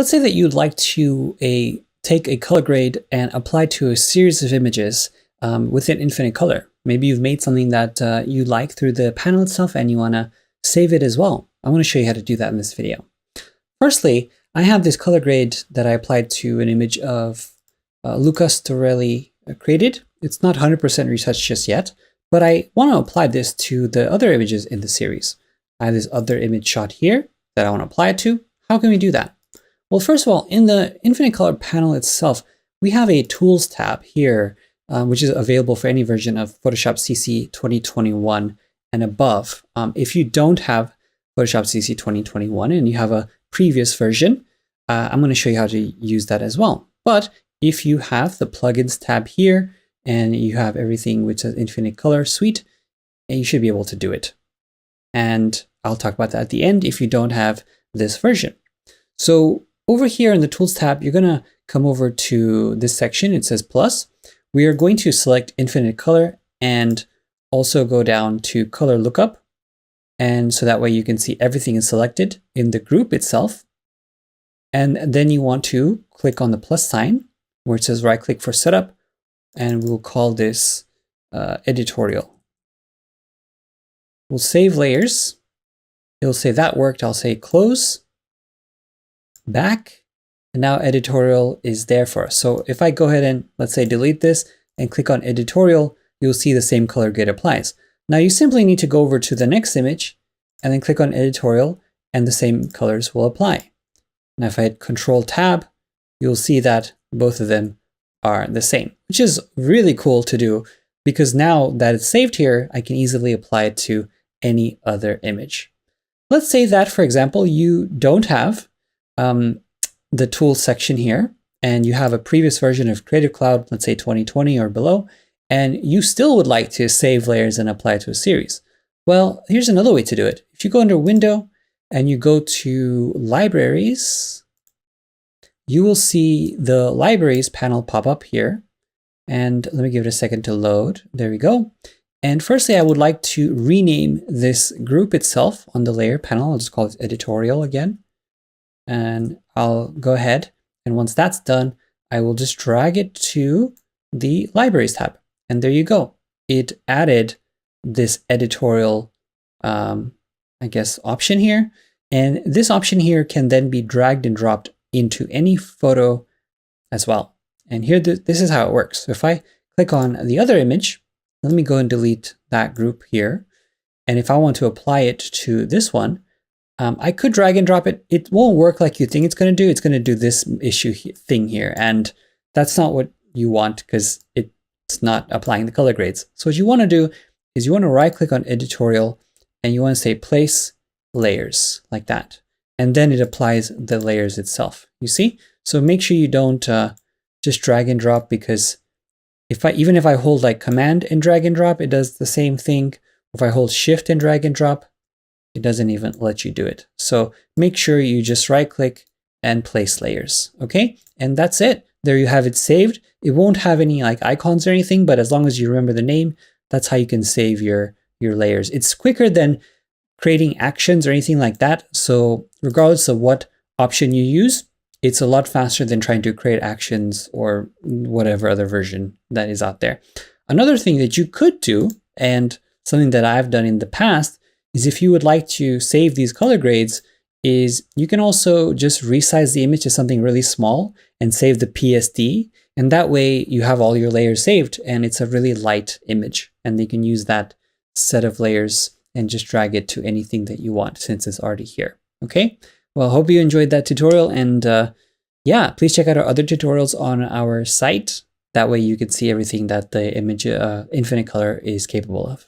Let's say that you'd like to take a color grade and apply to a series of images within infinite color. Maybe you've made something that you like through the panel itself and you want to save it as well. I want to show you how to do that in this video. Firstly, I have this color grade that I applied to an image of Luca Storelli created. It's not 100% retouched just yet, but I want to apply this to the other images in the series. I have this other image shot here that I want to apply it to. How can we do that? Well, first of all, in the infinite color panel itself, we have a tools tab here, which is available for any version of Photoshop CC 2021 and above. If you don't have Photoshop CC 2021 and you have a previous version, I'm going to show you how to use that as well. But if you have the plugins tab here and you have everything which says infinite color suite, you should be able to do it. And I'll talk about that at the end if you don't have this version. So over here in the tools tab, you're going to come over to this section. It says plus. We are going to select infinite color and also go down to color lookup. And so that way you can see everything is selected in the group itself. And then you want to click on the plus sign where it says right click for setup. And we'll call this editorial. We'll save layers. It'll say that worked. I'll say close. Back, and now editorial is there for us. So if I go ahead and let's say delete this and click on editorial, you'll see the same color grade applies. Now you simply need to go over to the next image and then click on editorial and the same colors will apply. Now if I hit Control Tab, you'll see that both of them are the same, which is really cool to do because now that it's saved here, I can easily apply it to any other image. Let's say that, for example, you don't have the tools section here, and you have a previous version of Creative Cloud, let's say 2020 or below, and you still would like to save layers and apply it to a series. Well, here's another way to do it. If you go under Window and you go to Libraries, you will see the Libraries panel pop up here. And let me give it a second to load. There we go. And firstly, I would like to rename this group itself on the layer panel. I'll just call it editorial again. And I'll go ahead, and once that's done, I will just drag it to the Libraries tab. And there you go. It added this editorial, I guess, option here. And this option here can then be dragged and dropped into any photo as well. And here, this is how it works. So if I click on the other image, let me go and delete that group here. And if I want to apply it to this one, I could drag and drop it. It won't work like you think it's going to do. It's going to do this thing here. And that's not what you want because it's not applying the color grades. So what you want to do is you want to right click on editorial and you want to say place layers like that. And then it applies the layers itself. You see? So make sure you don't just drag and drop because even if I hold like command and drag and drop, it does the same thing. If I hold shift and drag and drop, it doesn't even let you do it. So make sure you just right click and place layers. Okay. And that's it. There you have it saved. It won't have any like icons or anything, but as long as you remember the name, that's how you can save your layers. It's quicker than creating actions or anything like that. So regardless of what option you use, it's a lot faster than trying to create actions or whatever other version that is out there. Another thing that you could do, and something that I've done in the past, is if you would like to save these color grades, is you can also just resize the image to something really small and save the PSD. And that way you have all your layers saved and it's a really light image. And you can use that set of layers and just drag it to anything that you want since it's already here. Okay. Well, I hope you enjoyed that tutorial. And yeah, please check out our other tutorials on our site. That way you can see everything that the image Infinite Color is capable of.